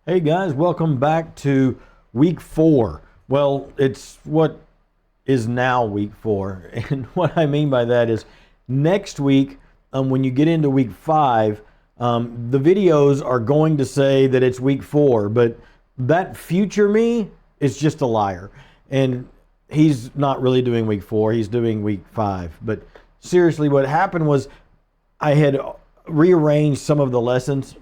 Hey guys, welcome back to week 4. Well, it's what is now week 4. And what I mean by that is next week, when you get into week 5, the videos are going to say that it's week 4, but that future me is just a liar. And he's not really doing week 4, he's doing week 5. But seriously, what happened was I had rearranged some of the lessons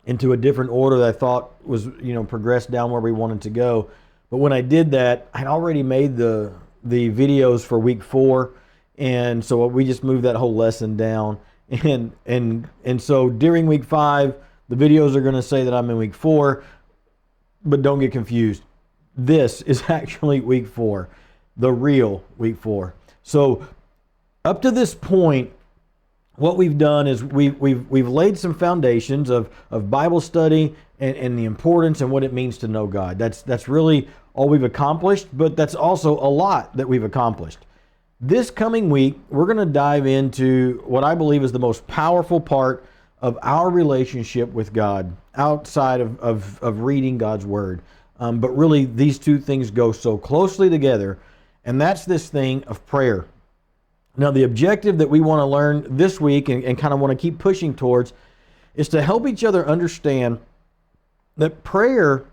into a different order that I thought was, progressed down where we wanted to go. But when I did that, I'd already made the videos for week 4, and so we just moved that whole lesson down. And so during week 5, the videos are going to say that I'm in week 4, but don't get confused. This is actually week 4, the real week 4. So up to this point, what we've done is we've laid some foundations of Bible study and the importance and what it means to know God. That's really all we've accomplished, but that's also a lot that we've accomplished. This coming week, we're going to dive into what I believe is the most powerful part of our relationship with God outside of reading God's Word. But really, these two things go so closely together, and that's this thing of prayer. Now, the objective that we want to learn this week and kind of want to keep pushing towards is to help each other understand that prayer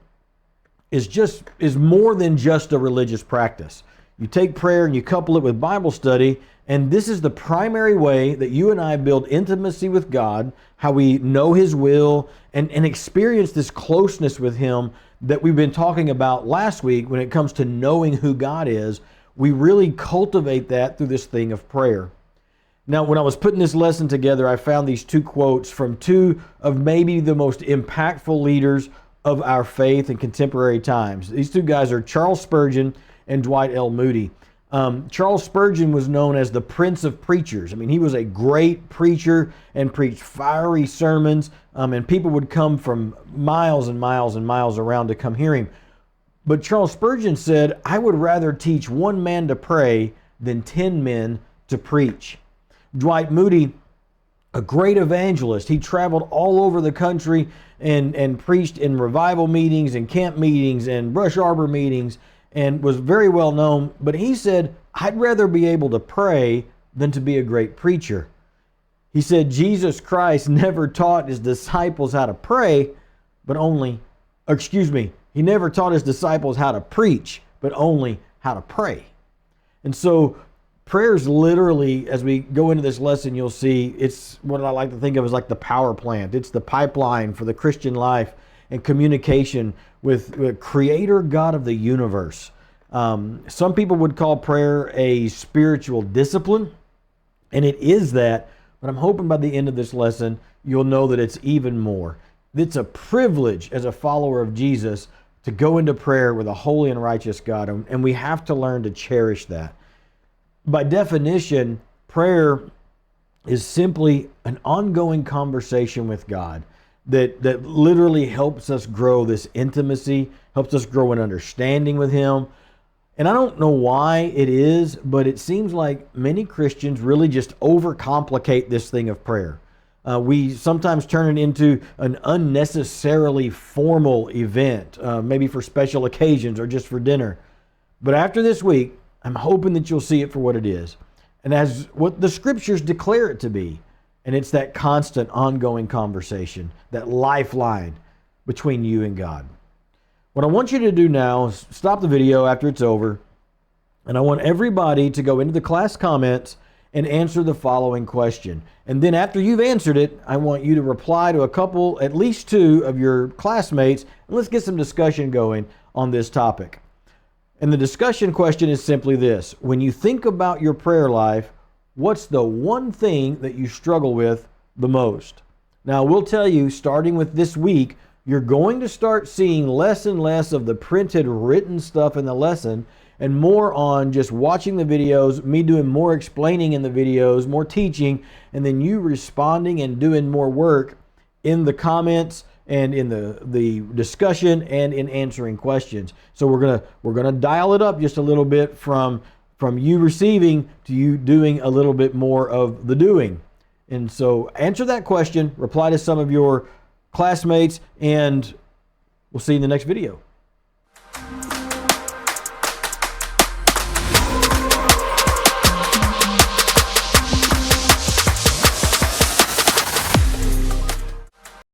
is more than just a religious practice. You take prayer and you couple it with Bible study, and this is the primary way that you and I build intimacy with God, how we know His will and experience this closeness with Him that we've been talking about last week when it comes to knowing who God is. We really cultivate that through this thing of prayer. Now, when I was putting this lesson together, I found these two quotes from two of maybe the most impactful leaders of our faith in contemporary times. These two guys are Charles Spurgeon and Dwight L. Moody. Charles Spurgeon was known as the Prince of Preachers. I mean, he was a great preacher and preached fiery sermons, and people would come from miles and miles and miles around to come hear him. But Charles Spurgeon said, "I would rather teach one man to pray than 10 men to preach." Dwight Moody, a great evangelist, he traveled all over the country and preached in revival meetings and camp meetings and brush arbor meetings and was very well known. But he said, "I'd rather be able to pray than to be a great preacher." He said Jesus Christ never taught his disciples how to pray, he never taught his disciples how to preach, but only how to pray. And so prayer is literally, as we go into this lesson, you'll see it's what I like to think of as like the power plant. It's the pipeline for the Christian life and communication with the Creator God of the universe. Some people would call prayer a spiritual discipline, and it is that, but I'm hoping by the end of this lesson, you'll know that it's even more. It's a privilege as a follower of Jesus to go into prayer with a holy and righteous God, and we have to learn to cherish that. By definition, prayer is simply an ongoing conversation with God that literally helps us grow this intimacy, helps us grow an understanding with Him. And I don't know why it is, but it seems like many Christians really just overcomplicate this thing of prayer. We sometimes turn it into an unnecessarily formal event, maybe for special occasions or just for dinner. But after this week, I'm hoping that you'll see it for what it is, and as what the scriptures declare it to be. And it's that constant, ongoing conversation, that lifeline between you and God. What I want you to do now is stop the video after it's over, and I want everybody to go into the class comments and answer the following question. And then after you've answered it, I want you to reply to a couple, at least 2 of your classmates, and let's get some discussion going on this topic. And the discussion question is simply this: when you think about your prayer life, what's the one thing that you struggle with the most? Now, we'll tell you, starting with this week, you're going to start seeing less and less of the printed, written stuff in the lesson, and more on just watching the videos, me doing more explaining in the videos, more teaching, and then you responding and doing more work in the comments and in the discussion and in answering questions. So we're gonna dial it up just a little bit from you receiving to you doing a little bit more of the doing. And so answer that question, reply to some of your classmates, and We'll see you in the next video.